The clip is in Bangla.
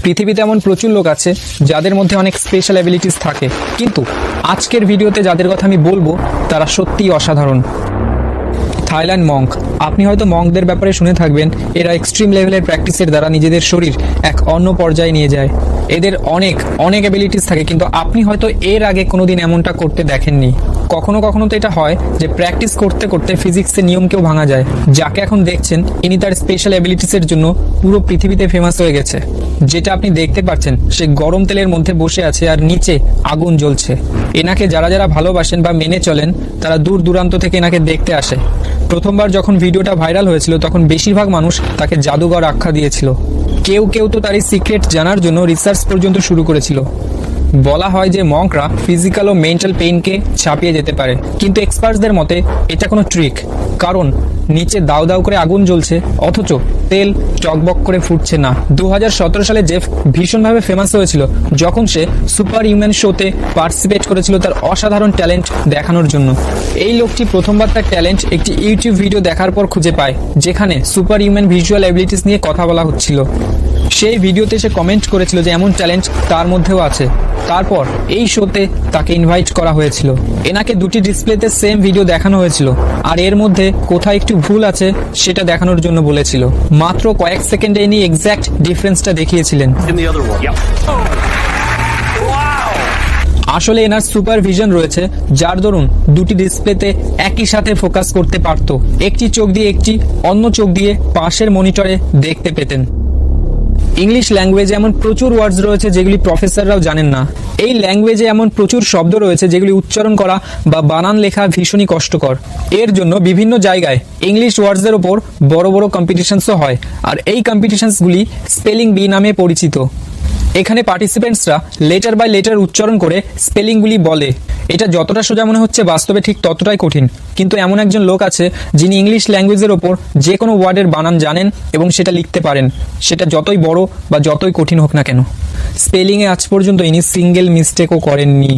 পৃথিবীতে এমন প্রচুর লোক আছে যাদের মধ্যে অনেক স্পেশাল অ্যাবিলিটিস থাকে, কিন্তু আজকের ভিডিওতে যাদের কথা আমি বলবো তারা সত্যিই অসাধারণ। Thailand Monk. আপনি হয়তো মঙ্কদের ব্যাপারে শুনে থাকবেন। এরা এক্সট্রিম লেভেলের প্র্যাকটিসের দ্বারা নিজেদের শরীর এক অন্য পর্যায়ে নিয়ে যায়। এদের অনেক অনেক অ্যাবিলিটিস থাকে, কিন্তু আপনি হয়তো এর আগে কোনোদিন এমনটা করতে দেখেননি। কখনো কখনো তো এটা হয় যে প্র্যাকটিস করতে করতে ফিজিক্সের নিয়মকেও ভাঙা যায়। যাকে এখন দেখছেন ইনি তার স্পেশাল অ্যাবিলিটিসের জন্য পুরো পৃথিবীতে ফেমাস হয়ে গেছে। যেটা আপনি দেখতে পাচ্ছেন, সে গরম তেলের মধ্যে বসে আছে আর নিচে আগুন জ্বলছে। এনাকে যারা যারা ভালোবাসেন বা মেনে চলেন তারা দূর দূরান্ত থেকে এনাকে দেখতে আসে। প্রথমবার যখন ভিডিওটা ভাইরাল হয়েছিল তখন বেশিরভাগ মানুষ তাকে জাদুঘর আখ্যা দিয়েছিল। কেউ কেউ তো তার এই সিক্রেট জানার জন্য রিসার্চ পর্যন্ত শুরু করেছিল। বলা হয় যে মঙ্করা ফিজিক্যাল ও মেন্টাল পেইনকে ছাপিয়ে যেতে পারে, কিন্তু এক্সপার্টসদের মতে এটা কোনো ট্রিক। কারণ নিচে দাউ দাউ করে আগুন জ্বলছে অথচ তেল টকবক করে ফুটছে না। 2017 সালে জেফ ভীষণভাবে ফেমাস হয়েছিল যখন সে সুপার হিউম্যান শোতে পার্টিসিপেট করেছিল তার অসাধারণ ট্যালেন্ট দেখানোর জন্য। এই লোকটি প্রথমবার তার ট্যালেন্ট একটি ইউটিউব ভিডিও দেখার পর খুঁজে পায়, যেখানে সুপার হিউম্যান ভিজুয়াল অ্যাবিলিটিস নিয়ে কথা বলা হচ্ছিল। সেই ভিডিওতে সে কমেন্ট করেছিল যে এমন ট্যালেন্ট তার মধ্যেও আছে। তারপর এই শোতে তাকে ইনভাইট করা হয়েছিল। এনাকে দুটি ডিসপ্লেতে সেম ভিডিও দেখানো হয়েছিল, আর এর মধ্যে কোথায় একটু ভুল আছে সেটা দেখানোর জন্য বলেছিল। মাত্র কয়েক সেকেন্ডে ইনি এক্স্যাক্ট ডিফারেন্সটা দেখিয়েছিলেন। আসলে এনার সুপার ভিশন রয়েছে, যার দরুন দুটি ডিসপ্লেতে একই সাথে ফোকাস করতে পারত। একটি চোখ দিয়ে একটি, অন্য চোখ দিয়ে পাশের মনিটরে দেখতে পেতেন। ইংলিশ ল্যাঙ্গুয়েজে এমন প্রচুর ওয়ার্ডস রয়েছে যেগুলি প্রফেসররাও জানেন না। এই ল্যাঙ্গুয়েজে এমন প্রচুর শব্দ রয়েছে যেগুলি উচ্চারণ করা বা বানান লেখা ভীষণই কষ্টকর। এর জন্য বিভিন্ন জায়গায় ইংলিশ ওয়ার্ডসের ওপর বড় বড় কম্পিটিশনসও হয়, আর এই কম্পিটিশনসগুলি স্পেলিং বি নামে পরিচিত। এখানে পার্টিসিপেন্টসরা লেটার বাই লেটার উচ্চারণ করে স্পেলিংগুলি বলে। এটা যতটা সোজা মনে হচ্ছে বাস্তবে ঠিক ততটাই কঠিন। কিন্তু এমন একজন লোক আছে যিনি ইংলিশ ল্যাঙ্গুয়েজের ওপর যে কোনো ওয়ার্ডের বানান জানেন এবং সেটা লিখতে পারেন, সেটা যতই বড় বা যতই কঠিন হোক না কেন। স্পেলিংয়ে আজ পর্যন্ত ইনি সিঙ্গেল মিস্টেকও করেননি।